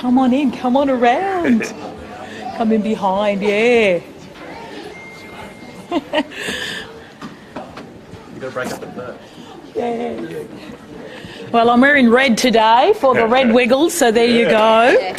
Come on in, come on around. Come in behind, yeah. You got to break up the bird. Yeah. Well, I'm wearing red today for the Red Wiggles, so there you go.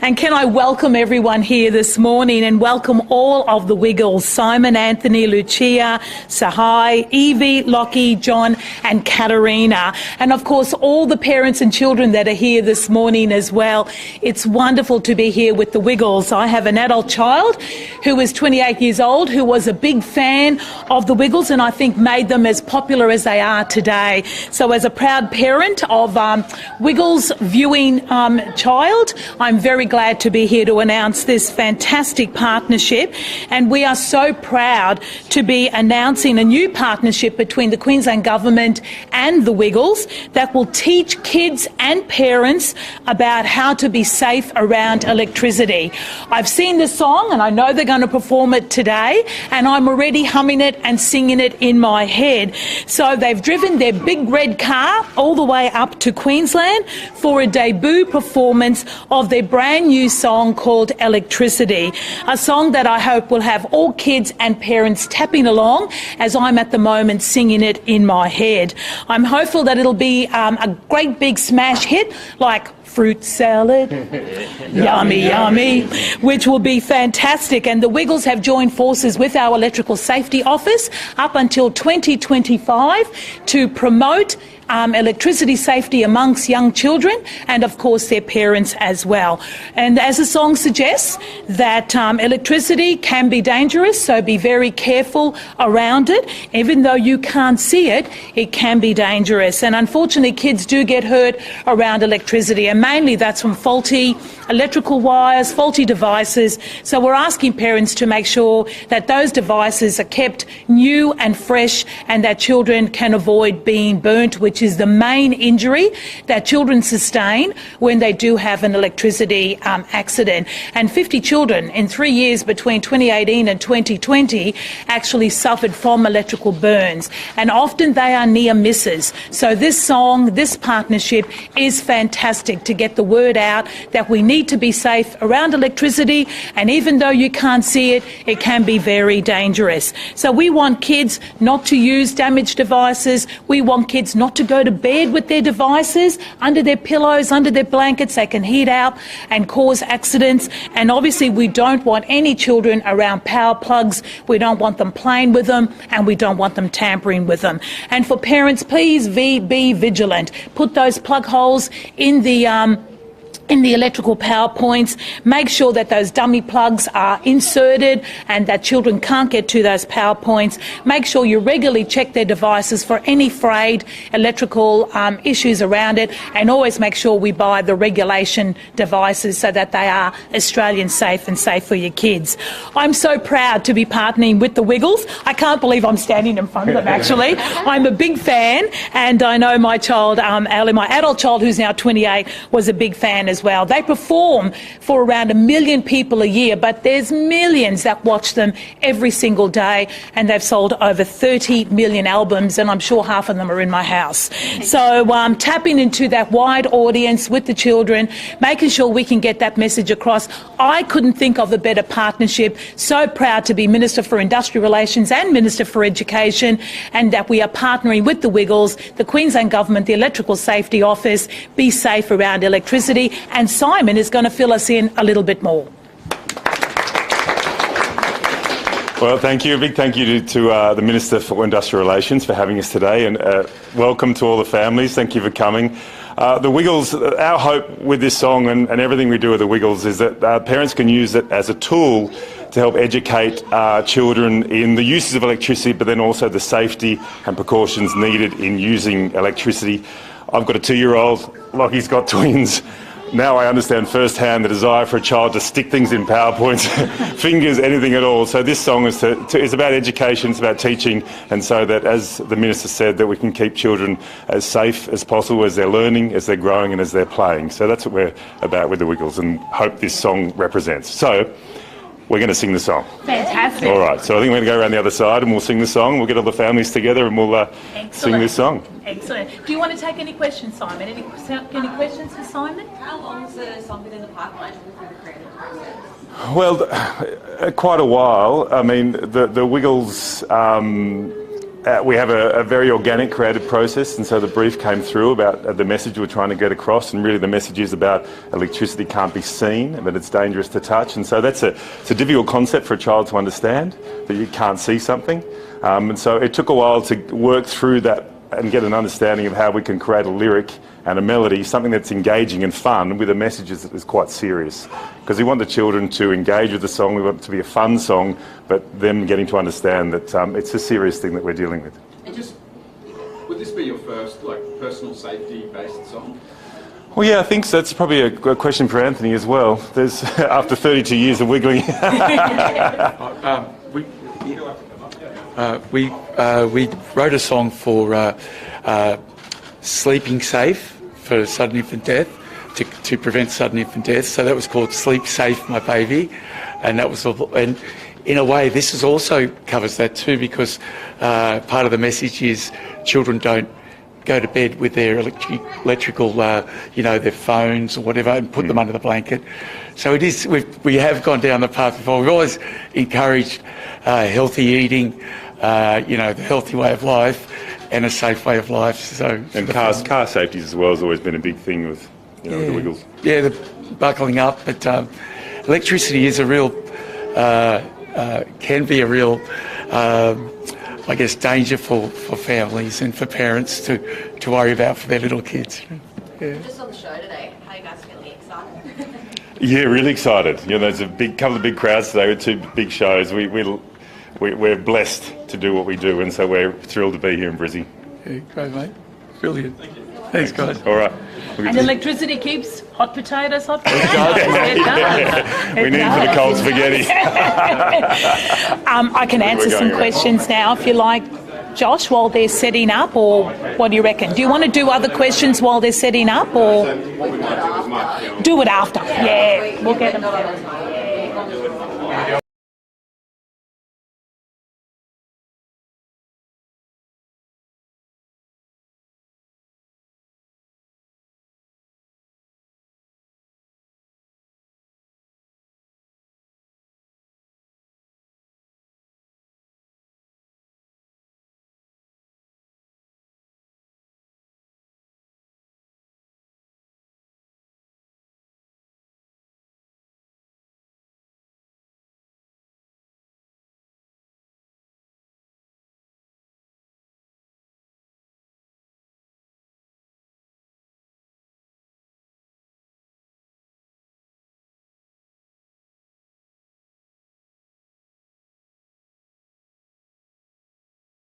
And can I welcome everyone here this morning and welcome all of the Wiggles, Simon, Anthony, Lucia, Sahai, Evie, Lockie, John and Katarina. And of course, all the parents and children that are here this morning as well. It's wonderful to be here with the Wiggles. I have an adult child who is 28 years old, who was a big fan of the Wiggles and I think made them as popular as they are today. So as a proud parent of Wiggles viewing child, I'm very glad to be here to announce this fantastic partnership, and we are so proud to be announcing a new partnership between the Queensland Government and the Wiggles that will teach kids and parents about how to be safe around electricity. I've seen the song and I know they're going to perform it today, and I'm already humming it and singing it in my head. So they've driven their big red car all the way up to Queensland for a debut performance of their brand new song called Electricity, a song that I hope will have all kids and parents tapping along as I'm at the moment singing it in my head. I'm hopeful that it'll be a great big smash hit like fruit salad, yummy, yummy, which will be fantastic. And the Wiggles have joined forces with our Electrical Safety Office up until 2025 to promote electricity safety amongst young children and of course their parents as well. And as the song suggests, that electricity can be dangerous, so be very careful around it. Even though you can't see it, it can be dangerous, and unfortunately kids do get hurt around electricity, and mainly that's from faulty electrical wires, faulty devices. So we're asking parents to make sure that those devices are kept new and fresh and that children can avoid being burnt, which is the main injury that children sustain when they do have an electricity accident. And 50 children in 3 years between 2018 and 2020 actually suffered from electrical burns, and often they are near misses. So this song, this partnership is fantastic to get the word out that we need to be safe around electricity, and even though you can't see it, it can be very dangerous. So we want kids not to use damaged devices. We want kids not to go to bed with their devices under their pillows, under their blankets. They can heat out and cause accidents. And obviously we don't want any children around power plugs. We don't want them playing with them, and we don't want them tampering with them. And for parents, please be vigilant. Put those plug holes in the electrical power points. Make sure that those dummy plugs are inserted and that children can't get to those power points. Make sure you regularly check their devices for any frayed electrical issues around it, and always make sure we buy the regulation devices so that they are Australian safe and safe for your kids. I'm so proud to be partnering with the Wiggles. I can't believe I'm standing in front of them actually. I'm a big fan, and I know my child, Ali, my adult child who's now 28, was a big fan as well. They perform for around 1 million people a year, but there's millions that watch them every single day, and they've sold over 30 million albums, and I'm sure half of them are in my house. So tapping into that wide audience with the children, making sure we can get that message across. I couldn't think of a better partnership. So proud to be Minister for Industrial Relations and Minister for Education, and that we are partnering with the Wiggles, the Queensland Government, the Electrical Safety Office. Be safe around electricity. And Simon is going to fill us in a little bit more. Well, thank you. A big thank you to the Minister for Industrial Relations for having us today, and welcome to all the families. Thank you for coming. The Wiggles, our hope with this song and everything we do with the Wiggles is that parents can use it as a tool to help educate children in the uses of electricity, but then also the safety and precautions needed in using electricity. I've got a 2-year-old, Lockie's got twins. Now I understand firsthand the desire for a child to stick things in PowerPoints, fingers, anything at all. So this song is about education, it's about teaching, and so that, as the Minister said, that we can keep children as safe as possible as they're learning, as they're growing and as they're playing. So that's what we're about with the Wiggles, and hope this song represents. So We're going to sing the song. Fantastic. All right, so I think we're going to go around the other side and we'll sing the song. We'll get all the families together and we'll sing this song. Excellent. Do you want to take any questions, Simon? Any questions for Simon? How long has the song been in the pipeline through the creative process? Well, quite a while. I mean, the Wiggles, we have a very organic creative process, and so the brief came through about the message we're trying to get across, and really the message is about electricity can't be seen, but it's dangerous to touch, and so it's a difficult concept for a child to understand, that you can't see something. And so it took a while to work through that and get an understanding of how we can create a lyric and a melody, something that's engaging and fun with a message that is quite serious. Because we want the children to engage with the song, we want it to be a fun song, but them getting to understand that it's a serious thing that we're dealing with. And just, would this be your first personal safety-based song? Well, yeah, I think so. That's probably a question for Anthony as well. There's after 32 years of wiggling. We wrote a song for sleeping safe for sudden infant death, to prevent sudden infant death. So that was called Sleep Safe, My Baby, and that was and in a way this is also covers that too, because part of the message is children don't go to bed with their electrical, their phones or whatever, and put them under the blanket. So it is. We have gone down the path before. We've always encouraged healthy eating, the healthy way of life, and a safe way of life. So and car safety as well has always been a big thing with the Wiggles. Yeah, the buckling up, but electricity is a real, can be a real, danger for families and for parents to worry about for their little kids. Yeah. Just on the show today, how are you guys feeling? Excited? Yeah, really excited. There's a couple of big crowds today with two big shows. We're blessed to do what we do, and so we're thrilled to be here in Brizzy. Yeah, great, mate. Brilliant. Thanks, guys. All right. And electricity keeps hot potatoes. We need it for the cold spaghetti. I can answer some questions now if you like, Josh, while they're setting up, or what do you reckon? Do you want to do other questions while they're setting up, or do it after? Yeah, we'll get them.